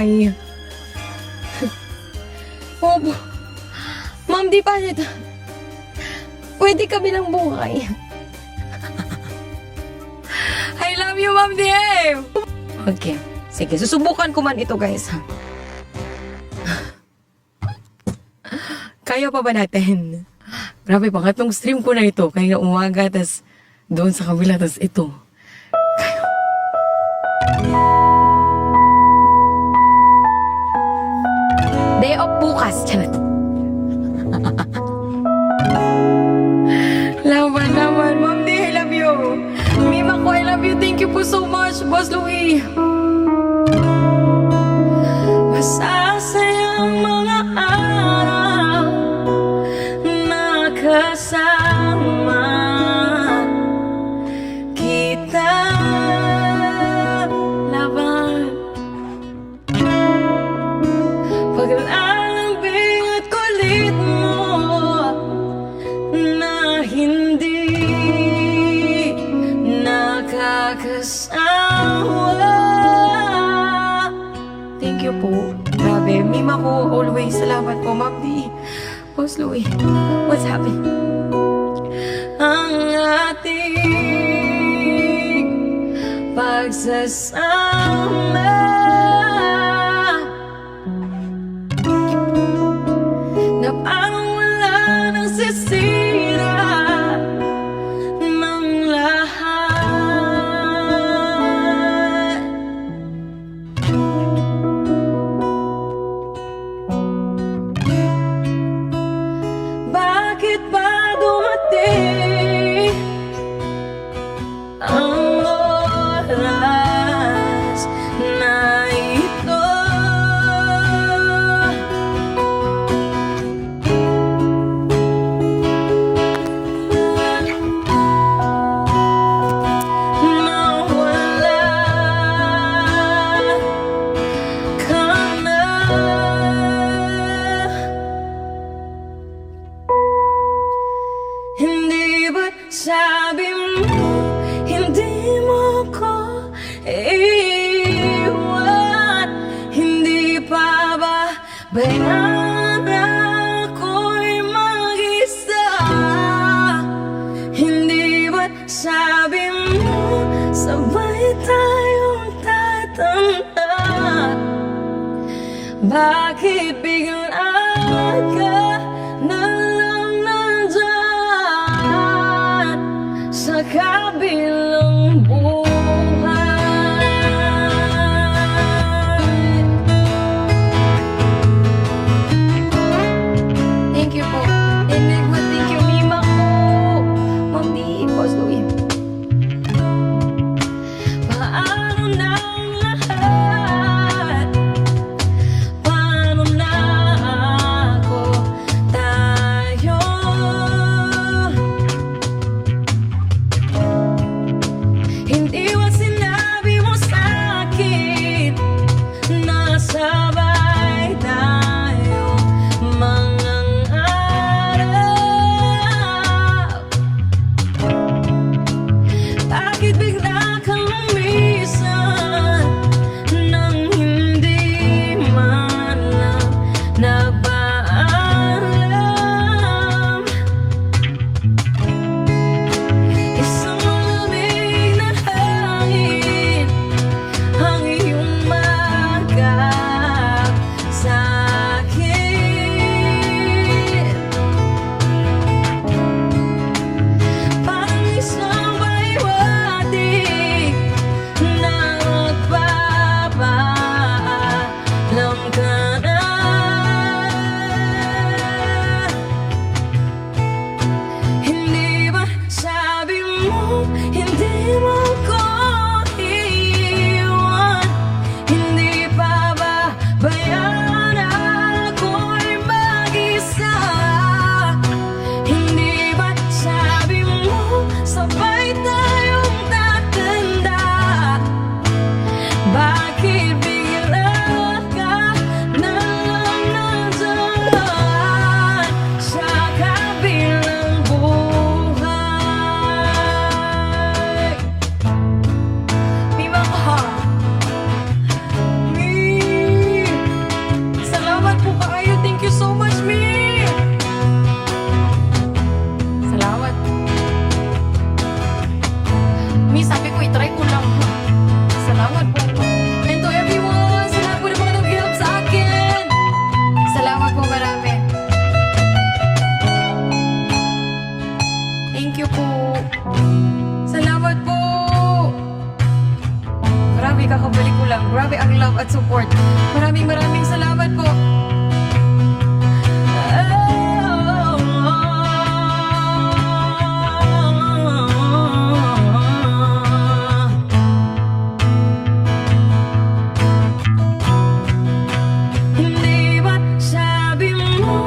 Ay. Opo. Ma'am, di pa nito. Pwede kami lang bukay. I love you, Ma'am Dave! Okay. Sige, susubukan ko man ito, guys. Kaya pa ba natin? Grabe, pangatlong stream ko na ito. Kaya umaga, tas doon sa kabila, tas ito. Kaya... Day off bukas. Charot. Laban, Ma'am D, I love you. Mima ko, I love you. Thank you po so much, Boss Louie. Masasayang mga araw na kasama kita. Laban. Pag-alambing at kulit mo na hindi nakakasawa. Thank you po. Grabe, mima ko always. Salamat po, Ma'am D. Boss Louie, what's happening? Ang ating pagsasama na parang wala nang sisira ng lahat. Bakit ba dumating ang oras na ito? Nawala ka na. Hindi ba't sabi mo hindi mo ko iiwan? Hindi pa ba bayaran ako'y mag-isa? Hindi ba't sabi mo sabay tayong tatanda? Bakit bigla ka na lang nandyan sa kabilang buhay? Thank you po. Enigma, thank you, Mima ko. Ma'am D, Boss Louie. Paano na ang lahat? Paano na maraming salamat po. Hindi ba't sabi mo,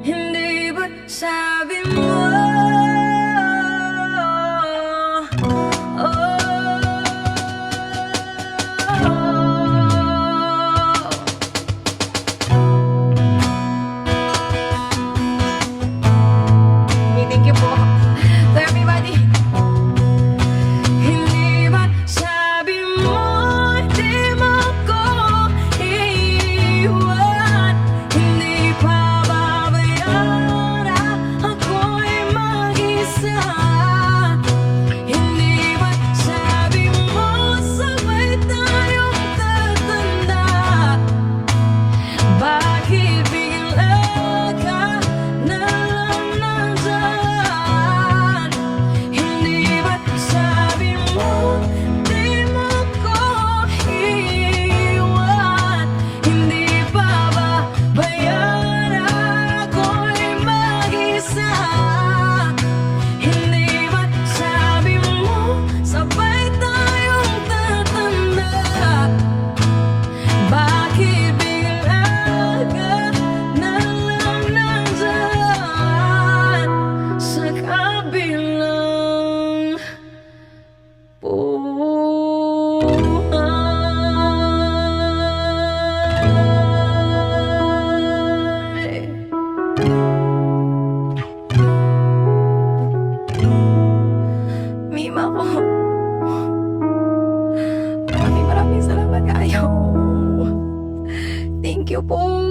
hindi ba't sabi mo, thank you po. So everybody, hindi ba't sabi mo, di mo ko iiwan? Hindi pa babayaan ako'y mag-isa? Hindi ba't sabi mo, sabay tayong tatanda? Bakit bigla ka na lang nandyan? Hindi ba't sabi mo, di mo ko iiwan? Hindi pa babayaan ako'y mag-isa? Hindi ba't sabi mo, sabay tayong tatanda? Bakit bigla ka na lang nandyan sa kabilang buhay? Mima ko, maraming salamat kayo. Thank you po.